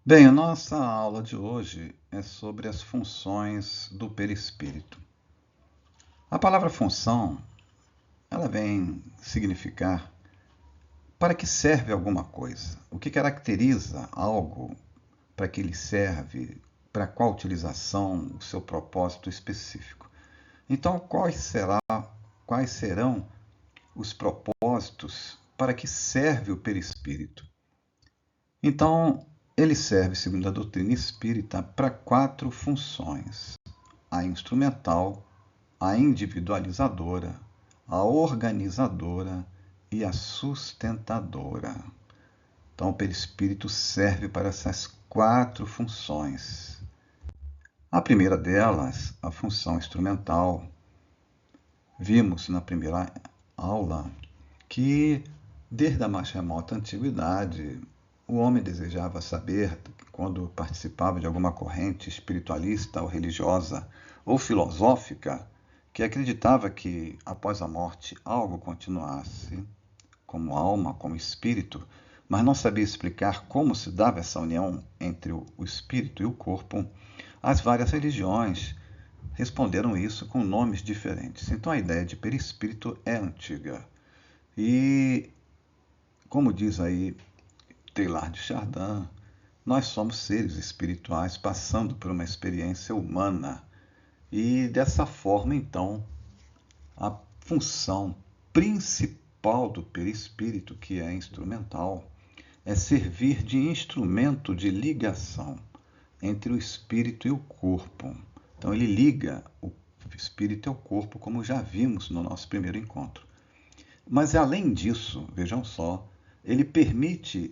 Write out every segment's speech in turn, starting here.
Bem, a nossa aula de hoje é sobre as funções do perispírito. A palavra função, ela vem significar para que serve alguma coisa, o que caracteriza algo, para que ele serve, para qual utilização, o seu propósito específico. Então, quais serão os propósitos para que serve o perispírito? Então, ele serve, segundo a doutrina espírita, para quatro funções: a instrumental, a individualizadora, a organizadora e a sustentadora. Então, o perispírito serve para essas quatro funções. A primeira delas, a função instrumental, vimos na primeira aula que, desde a mais remota antiguidade, o homem desejava saber, quando participava de alguma corrente espiritualista ou religiosa ou filosófica, que acreditava que após a morte algo continuasse, como alma, como espírito, mas não sabia explicar como se dava essa união entre o espírito e o corpo. As várias religiões responderam isso com nomes diferentes. Então a ideia de perispírito é antiga. E, como diz aí Teilhard de Chardin, nós somos seres espirituais passando por uma experiência humana. E dessa forma, então, a função principal do perispírito, que é instrumental, é servir de instrumento de ligação entre o espírito e o corpo. Então, ele liga o espírito ao corpo, como já vimos no nosso primeiro encontro. Mas, além disso, vejam só, ele permite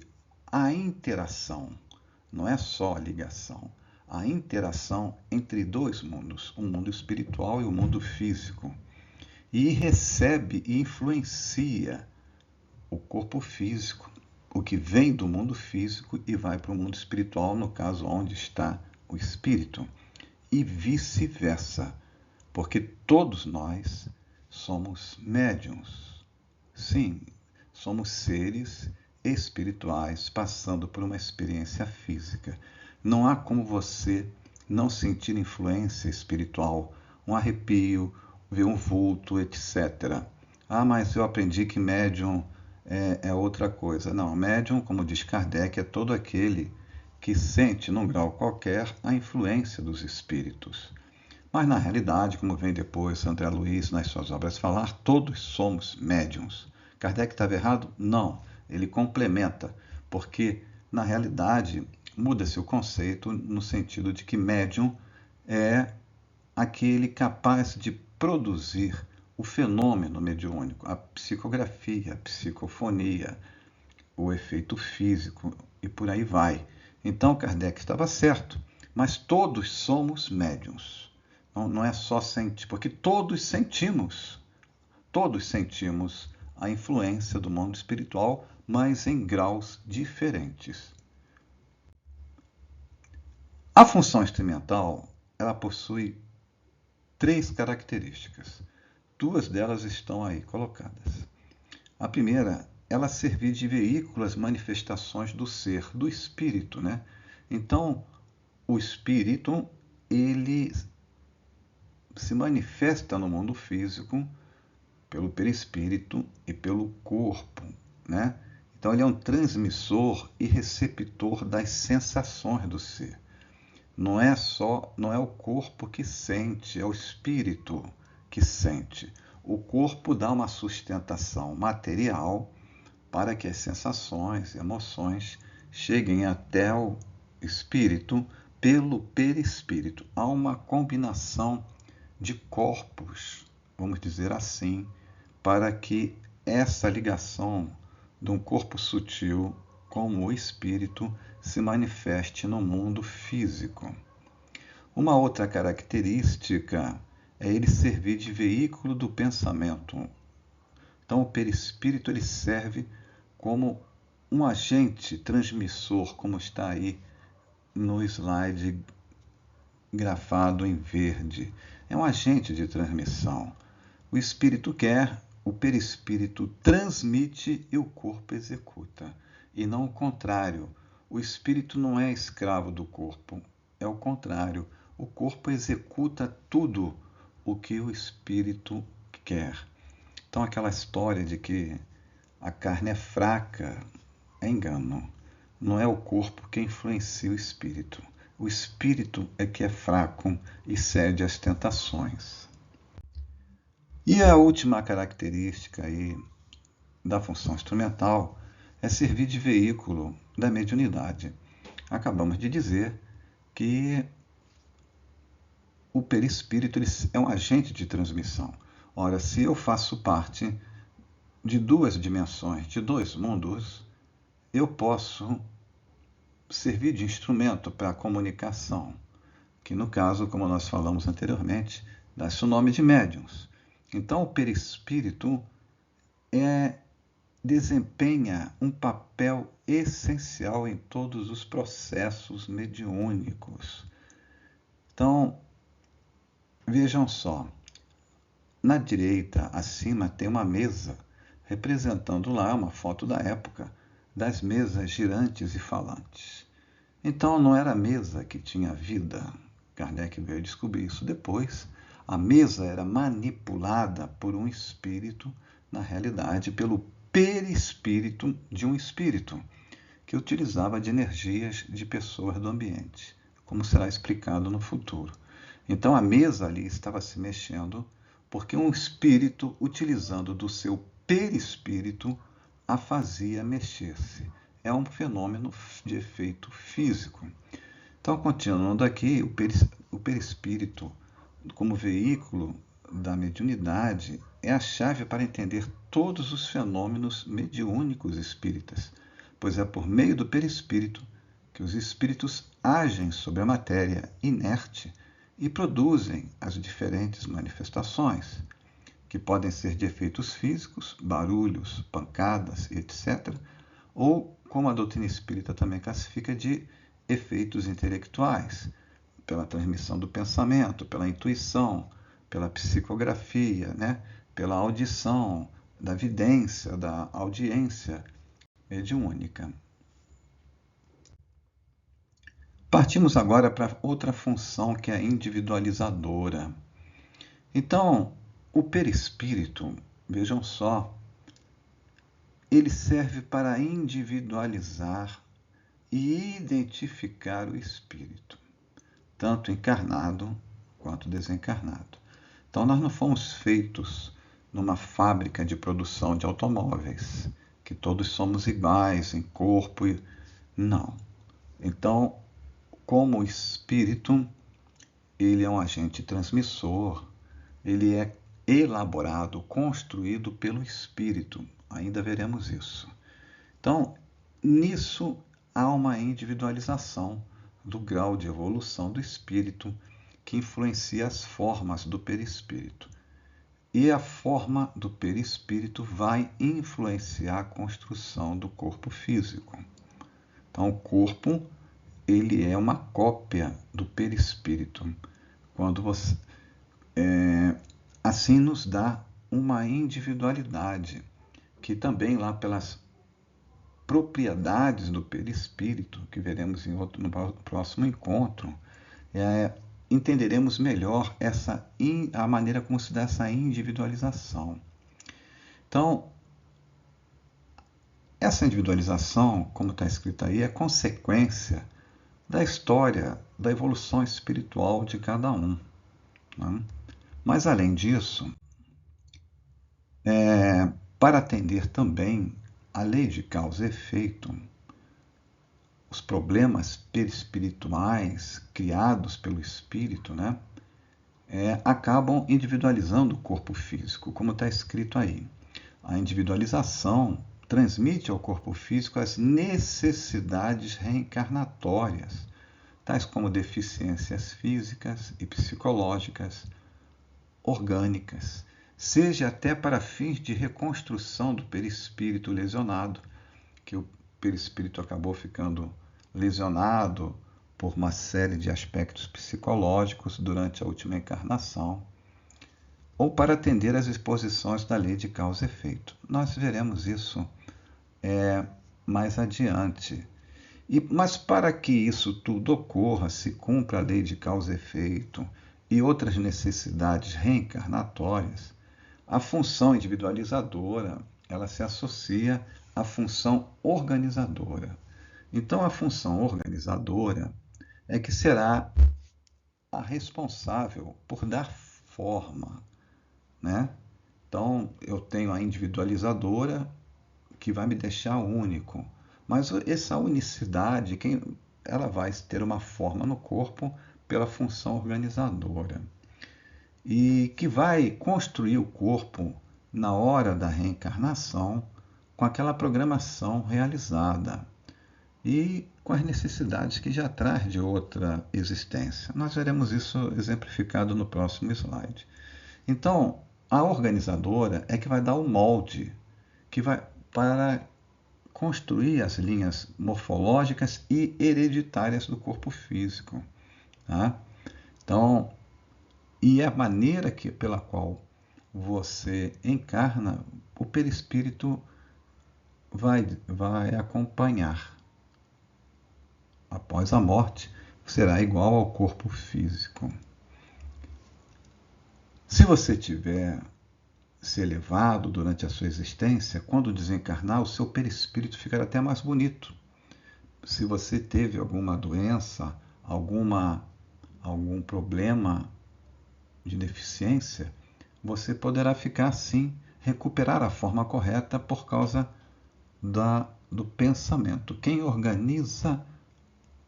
a interação, não é só a ligação, a interação entre dois mundos, o mundo espiritual e o mundo físico. E recebe e influencia o corpo físico, o que vem do mundo físico e vai para o mundo espiritual, no caso onde está o espírito, e vice-versa, porque todos nós somos médiuns. Sim, somos seres espirituais passando por uma experiência física. Não há como você não sentir influência espiritual, um arrepio, ver um vulto, etc. Ah, mas eu aprendi que médium é outra coisa. Não, médium, como diz Kardec, é todo aquele que sente, num grau qualquer, a influência dos espíritos. Mas, na realidade, como vem depois André Luiz nas suas obras falar, todos somos médiums. Kardec estava errado? Não. Ele complementa, porque, na realidade, muda-se o conceito no sentido de que médium é aquele capaz de produzir o fenômeno mediúnico, a psicografia, a psicofonia, o efeito físico e por aí vai. Então Kardec estava certo, mas todos somos médiuns. Não é só sentir, porque todos sentimos a influência do mundo espiritual, mas em graus diferentes. A função instrumental, ela possui três características. Duas delas estão aí colocadas. A primeira, ela servir de veículo às manifestações do ser, do espírito, né? Então, o espírito, ele se manifesta no mundo físico pelo perispírito e pelo corpo, né? Então, ele é um transmissor e receptor das sensações do ser. Não é o corpo que sente, é o espírito que sente. O corpo dá uma sustentação material para que as sensações e emoções cheguem até o espírito pelo perispírito. Há uma combinação de corpos, vamos dizer assim, para que essa ligação de um corpo sutil como o espírito se manifeste no mundo físico. Uma outra característica é ele servir de veículo do pensamento. Então, o perispírito ele serve como um agente transmissor, como está aí no slide grafado em verde. É um agente de transmissão. O espírito quer, o perispírito transmite e o corpo executa. E não o contrário. O espírito não é escravo do corpo, é o contrário. O corpo executa tudo o que o espírito quer. Então, aquela história de que a carne é fraca é engano. Não é o corpo que influencia o espírito. O espírito é que é fraco e cede às tentações. E a última característica aí da função instrumental é servir de veículo da mediunidade. Acabamos de dizer que o perispírito é um agente de transmissão. Ora, se eu faço parte de duas dimensões, de dois mundos, eu posso servir de instrumento para a comunicação, que no caso, como nós falamos anteriormente, dá-se o nome de médiuns. Então, o perispírito desempenha um papel essencial em todos os processos mediúnicos. Então, vejam só, na direita, acima, tem uma mesa, representando lá uma foto da época, das mesas girantes e falantes. Então, não era a mesa que tinha vida. Kardec veio descobrir isso depois. A mesa era manipulada por um espírito, na realidade, pelo perispírito de um espírito, que utilizava de energias de pessoas do ambiente, como será explicado no futuro. Então, a mesa ali estava se mexendo porque um espírito, utilizando do seu perispírito, a fazia mexer-se. É um fenômeno de efeito físico. Então, continuando aqui, o perispírito, como veículo da mediunidade, é a chave para entender todos os fenômenos mediúnicos espíritas, pois é por meio do perispírito que os espíritos agem sobre a matéria inerte e produzem as diferentes manifestações, que podem ser de efeitos físicos, barulhos, pancadas, etc., ou, como a doutrina espírita também classifica, de efeitos intelectuais, pela transmissão do pensamento, pela intuição, pela psicografia, pela audição, da vidência, da audiência mediúnica. Partimos agora para outra função, que é a individualizadora. Então, o perispírito, vejam só, ele serve para individualizar e identificar o espírito, tanto encarnado quanto desencarnado. Então, nós não fomos feitos numa fábrica de produção de automóveis, que todos somos iguais em corpo. Não. Então, como o espírito, ele é um agente transmissor, ele é elaborado, construído pelo espírito. Ainda veremos isso. Então, nisso há uma individualização do grau de evolução do espírito, que influencia as formas do perispírito. E a forma do perispírito vai influenciar a construção do corpo físico. Então, o corpo, ele é uma cópia do perispírito. Quando você, assim nos dá uma individualidade, que também lá pelas propriedades do perispírito, que veremos no próximo encontro, entenderemos melhor a maneira como se dá essa individualização. Então, essa individualização, como está escrito aí, é consequência da história da evolução espiritual de cada um. Mas, além disso, para atender também a lei de causa e efeito, os problemas perispirituais criados pelo espírito, acabam individualizando o corpo físico, como está escrito aí. A individualização transmite ao corpo físico as necessidades reencarnatórias, tais como deficiências físicas e psicológicas, orgânicas, seja até para fins de reconstrução do perispírito lesionado, que o perispírito acabou ficando lesionado por uma série de aspectos psicológicos durante a última encarnação, ou para atender às exposições da lei de causa e efeito. Nós veremos isso mais adiante. Mas para que isso tudo ocorra, se cumpra a lei de causa e efeito e outras necessidades reencarnatórias, a função individualizadora, ela se associa à função organizadora. Então, a função organizadora é que será a responsável por dar forma, né? Então, eu tenho a individualizadora que vai me deixar único, mas essa unicidade, ela vai ter uma forma no corpo pela função organizadora e que vai construir o corpo na hora da reencarnação com aquela programação realizada e com as necessidades que já traz de outra existência. Nós veremos isso exemplificado no próximo slide. Então, a organizadora é que vai dar o molde que vai para construir as linhas morfológicas e hereditárias do corpo físico. Tá? Então, e a maneira pela qual você encarna, o perispírito vai acompanhar. Após a morte, será igual ao corpo físico. Se você tiver se elevado durante a sua existência, quando desencarnar, o seu perispírito ficará até mais bonito. Se você teve alguma doença, algum problema de deficiência, você poderá ficar assim, recuperar a forma correta por causa do pensamento. Quem organiza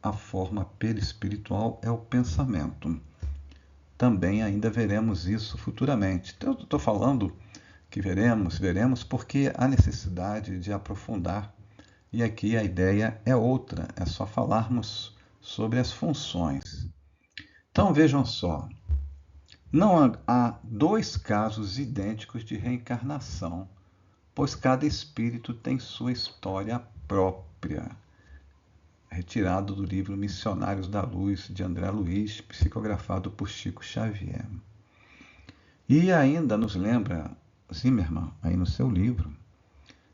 a forma perispiritual é o pensamento. Também ainda veremos isso futuramente. Então, eu estou falando que veremos porque há necessidade de aprofundar. E aqui a ideia é outra, é só falarmos sobre as funções. Então vejam só, não há dois casos idênticos de reencarnação, pois cada espírito tem sua história própria. Retirado do livro Missionários da Luz, de André Luiz, psicografado por Chico Xavier. E ainda nos lembra Zimmermann, aí no seu livro,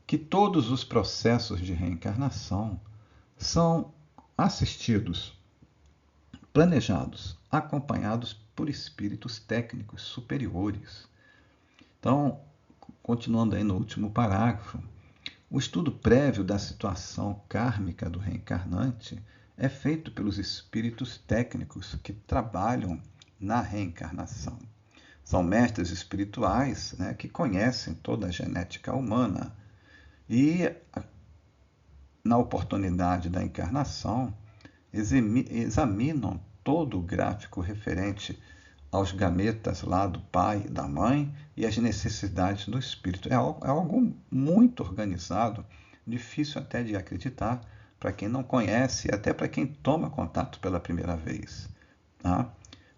que todos os processos de reencarnação são assistidos, planejados, acompanhados por espíritos técnicos superiores. Então, continuando aí no último parágrafo, o estudo prévio da situação kármica do reencarnante é feito pelos espíritos técnicos que trabalham na reencarnação. São mestres espirituais, né, que conhecem toda a genética humana e, na oportunidade da encarnação, examinam todo o gráfico referente aos gametas lá do pai e da mãe e as necessidades do espírito. É algo muito organizado, difícil até de acreditar para quem não conhece e até para quem toma contato pela primeira vez. Tá?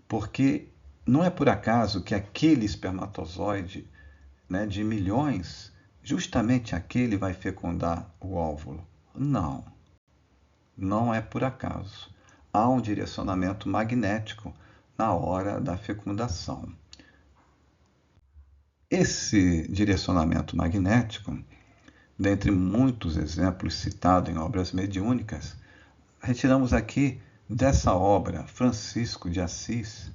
Porque não é por acaso que aquele espermatozoide, né, de milhões, justamente aquele vai fecundar o óvulo. Não, não é por acaso. Há um direcionamento magnético na hora da fecundação. Esse direcionamento magnético, dentre muitos exemplos citados em obras mediúnicas, retiramos aqui dessa obra Francisco de Assis,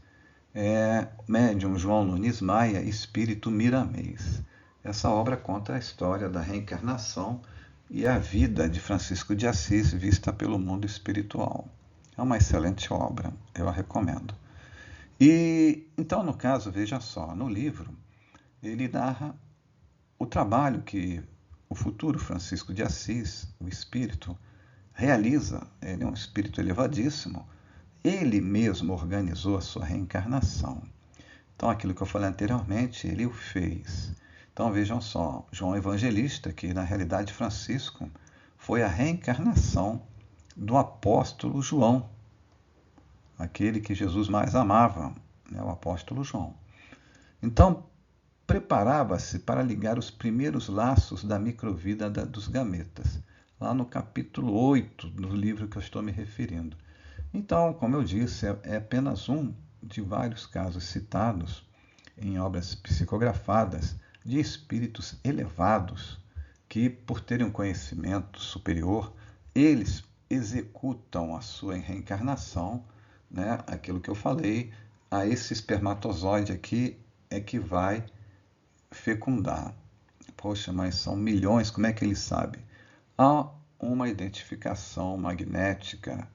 Médium João Nunes Maia, Espírito Miramês. Essa obra conta a história da reencarnação e a vida de Francisco de Assis vista pelo mundo espiritual. É uma excelente obra, eu a recomendo. E então, no caso, veja só, no livro, ele narra o trabalho que o futuro Francisco de Assis, o espírito, realiza. Ele é um espírito elevadíssimo. Ele mesmo organizou a sua reencarnação. Então, aquilo que eu falei anteriormente, ele o fez. Então, vejam só, João Evangelista, que na realidade Francisco foi a reencarnação do apóstolo João, aquele que Jesus mais amava, né, o apóstolo João. Então, preparava-se para ligar os primeiros laços da microvida dos gametas, lá no capítulo 8 do livro que eu estou me referindo. Então, como eu disse, é apenas um de vários casos citados em obras psicografadas de espíritos elevados que, por terem um conhecimento superior, eles executam a sua reencarnação, né? Aquilo que eu falei, a esse espermatozoide aqui é que vai fecundar. Poxa, mas são milhões, como é que ele sabe? Há uma identificação magnética,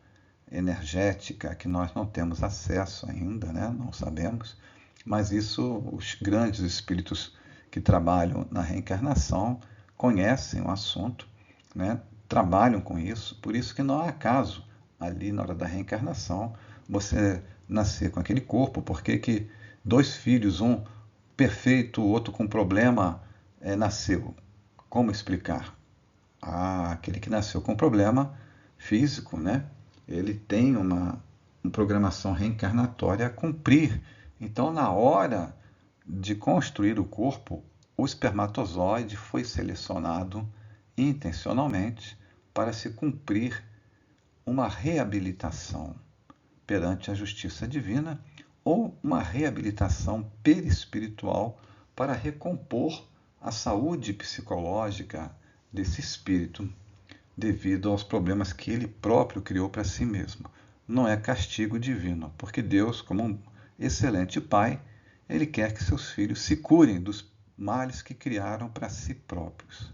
energética, que nós não temos acesso ainda, né? Não sabemos, mas isso os grandes espíritos que trabalham na reencarnação conhecem o assunto, né? Trabalham com isso, por isso que não há acaso ali na hora da reencarnação você nascer com aquele corpo, porque que dois filhos, um perfeito, o outro com problema, nasceu. Como explicar? Aquele que nasceu com problema físico, né? Ele tem uma programação reencarnatória a cumprir. Então, na hora de construir o corpo, o espermatozoide foi selecionado intencionalmente para se cumprir uma reabilitação perante a justiça divina ou uma reabilitação perispiritual para recompor a saúde psicológica desse espírito devido aos problemas que ele próprio criou para si mesmo. Não é castigo divino, porque Deus, como um excelente pai, ele quer que seus filhos se curem dos males que criaram para si próprios.